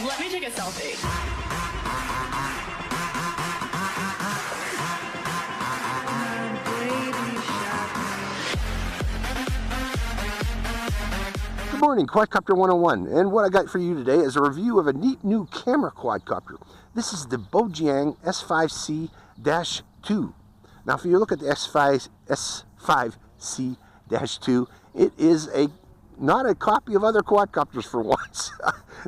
Let me take a selfie. Good morning, Quadcopter 101, and what I got for you today is a review of a neat new camera quadcopter. This is the Bojiang S5C-2. Now, if you look at the S5C-2, it is not a copy of other quadcopters for once.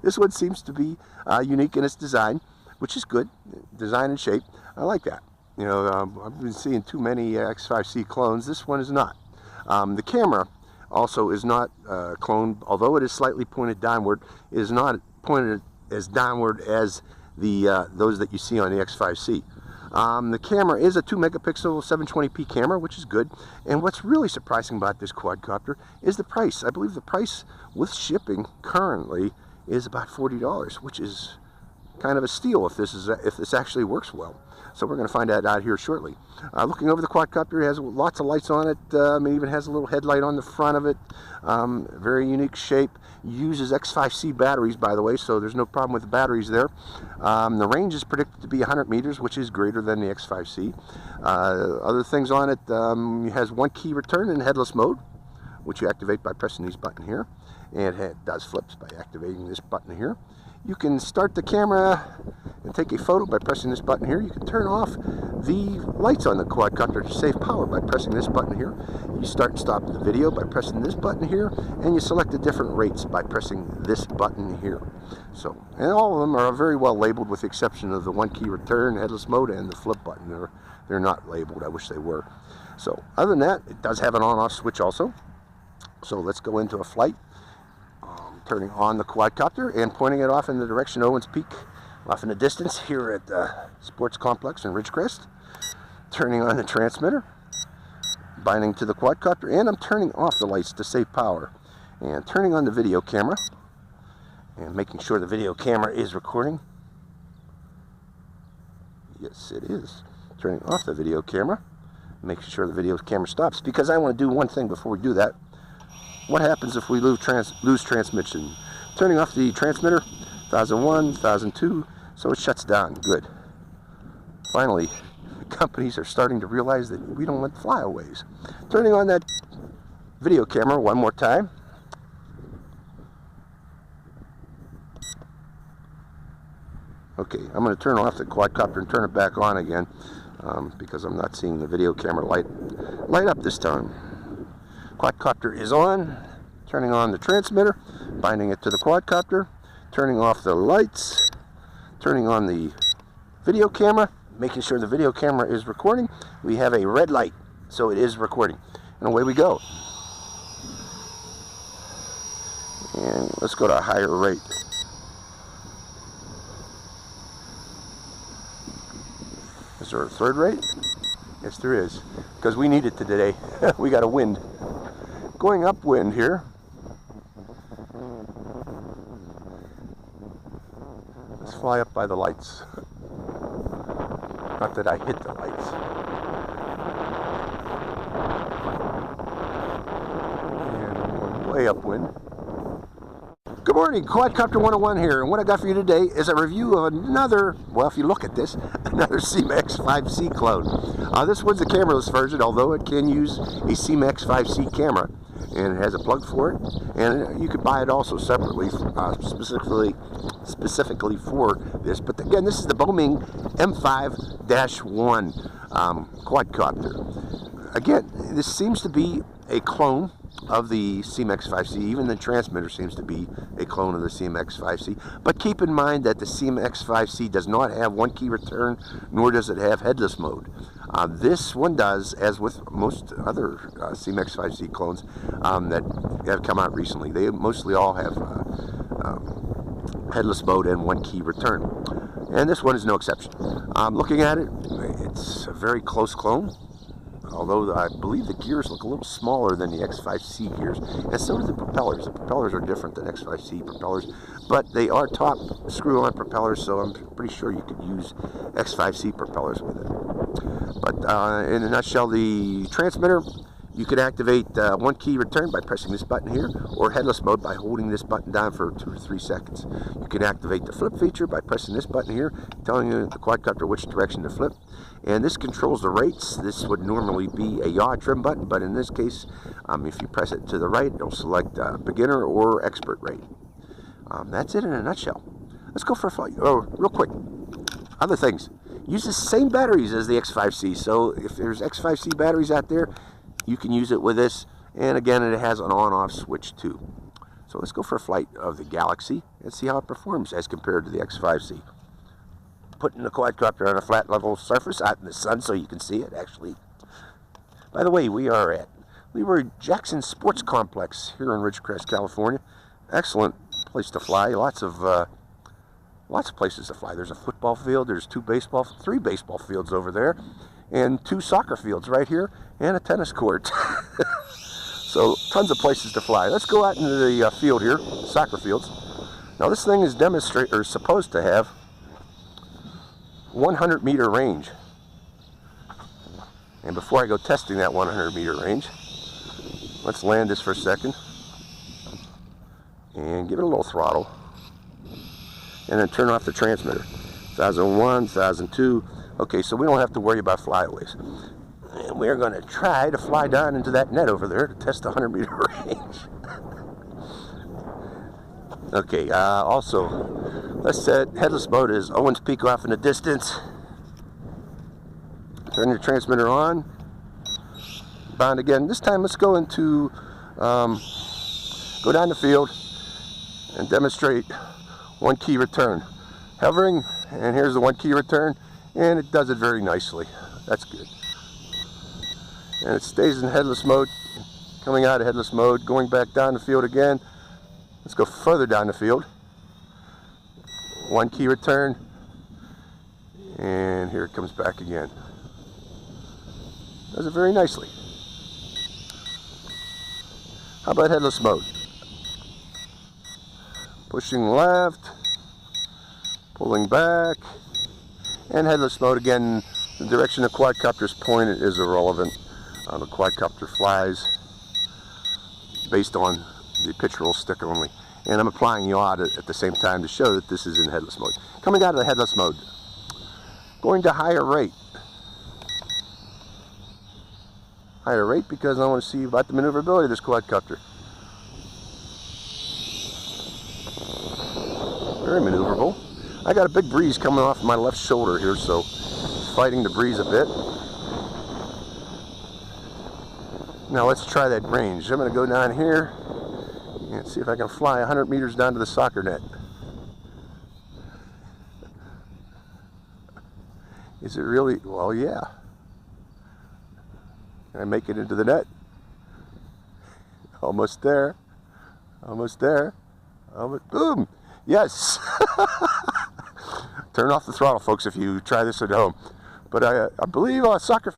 This one seems to be unique in its design, which is good. Design and shape, I like that. You know, I've been seeing too many X5C clones. This one is not. The camera also is not cloned, although it is slightly pointed downward. It is not pointed as downward as the those that you see on the X5C. The camera is a 2 megapixel 720p camera, which is good. And what's really surprising about this quadcopter is the price. I believe the price with shipping currently is about $40, which is kind of a steal if this actually works well. So we're going to find that out here shortly. Looking over the quadcopter, it has lots of lights on it. It even has a little headlight on the front of it. Very unique shape. Uses X5C batteries, by the way, so there's no problem with the batteries there. The range is predicted to be 100 meters, which is greater than the X5C. Other things on it, it has one key return in headless mode, which you activate by pressing these buttons here. And it does flips by activating this button here. You can start the camera and take a photo by pressing this button here. You can turn off the lights on the quadcopter to save power by pressing this button here. You start and stop the video by pressing this button here, and you select the different rates by pressing this button here. So, and all of them are very well labeled with the exception of the one key return, headless mode, and the flip button. They're not labeled. I wish they were. So, other than that, it does have an on-off switch also. So let's go into a flight. Turning on the quadcopter and pointing it off in the direction Owens Peak, off in the distance here at the Sports Complex in Ridgecrest. Turning on the transmitter, binding to the quadcopter, and I'm turning off the lights to save power. And turning on the video camera, and making sure the video camera is recording. Yes, it is. Turning off the video camera, making sure the video camera stops, because I want to do one thing before we do that. What happens if we lose transmission? Turning off the transmitter, 1001, 1002, so it shuts down. Good. Finally, companies are starting to realize that we don't want flyaways. Turning on that video camera one more time. Okay, I'm going to turn off the quadcopter and turn it back on again because I'm not seeing the video camera light up this time. Quadcopter is on, turning on the transmitter, binding it to the quadcopter, turning off the lights, turning on the video camera, making sure the video camera is recording. We have a red light, so it is recording. And away we go. And let's go to a higher rate. Is there a third rate? Yes, there is, because we need it today. We got a wind. Going upwind here. Let's fly up by the lights. Not that I hit the lights. And I'm going way upwind. Good morning, Quadcopter 101 here, and what I got for you today is a review of another, well, if you look at this, another CMAX 5C clone. This one's a cameraless version, although it can use a CMAX 5C camera, and it has a plug for it, and you could buy it also separately, specifically for this. But again, this is the Bojiang M5-1 quadcopter. Again, this seems to be a clone of the CMAX 5C. Even the transmitter seems to be a clone of the CMAX 5C. But keep in mind that the CMAX 5C does not have one key return, nor does it have headless mode. This one does, as with most other CMAX 5C clones that have come out recently. They mostly all have headless mode and one key return. And this one is no exception. Looking at it, it's a very close clone. Although I believe the gears look a little smaller than the X5C gears, and so do the propellers. The propellers are different than X5C propellers, but they are top screw-on propellers, so I'm pretty sure you could use X5C propellers with it. But in a nutshell, the transmitter You can activate one key return by pressing this button here, or headless mode by holding this button down for 2 to 3 seconds. You can activate the flip feature by pressing this button here, telling the quadcopter which direction to flip. And this controls the rates. This would normally be a yaw trim button, but in this case, if you press it to the right, it'll select beginner or expert rate. That's it in a nutshell. Let's go for a flight. Oh, real quick. Other things. Use the same batteries as the X5C. So if there's X5C batteries out there, you can use it with this. And again, it has an on-off switch too. So let's go for a flight of the Galaxy and see how it performs as compared to the X5C. Putting the quadcopter on a flat level surface out in the sun so you can see it actually. By the way, we are at Leroy Jackson Sports Complex here in Ridgecrest, California. Excellent place to fly. Lots of places to fly. There's a football field, there's 3 baseball fields over there, and 2 soccer fields right here, and a tennis court. So tons of places to fly. Let's go out into the field here, soccer fields. Now this thing is supposed to have 100-meter range. And before I go testing that 100-meter range, let's land this for a second and give it a little throttle. And then turn off the transmitter. 1001, 1002. Okay, so we don't have to worry about flyaways. And we're going to try to fly down into that net over there to test the 100-meter range. Okay, also, let's set headless mode as Owen's Peak off in the distance. Turn your transmitter on. Bound again. This time, let's go into, go down the field and demonstrate 1 key return. Hovering, and here's the 1 key return, and it does it very nicely. That's good. And it stays in headless mode, coming out of headless mode, going back down the field again. Let's go further down the field. 1 key return, and here it comes back again. Does it very nicely. How about headless mode? Pushing left, pulling back, and headless mode again. The direction the quadcopter's pointed is irrelevant. The quadcopter flies based on the pitch roll stick only. And I'm applying yaw at the same time to show that this is in headless mode. Coming out of the headless mode, going to higher rate. Higher rate because I want to see about the maneuverability of this quadcopter. Very maneuverable. I got a big breeze coming off my left shoulder here, so it's fighting the breeze a bit. Now let's try that range. I'm going to go down here and see if I can fly 100 meters down to the soccer net. Is it really? Well, yeah. Can I make it into the net? Almost there. Almost there. Boom! Yes! Turn off the throttle, folks, if you try this at home. But I believe soccer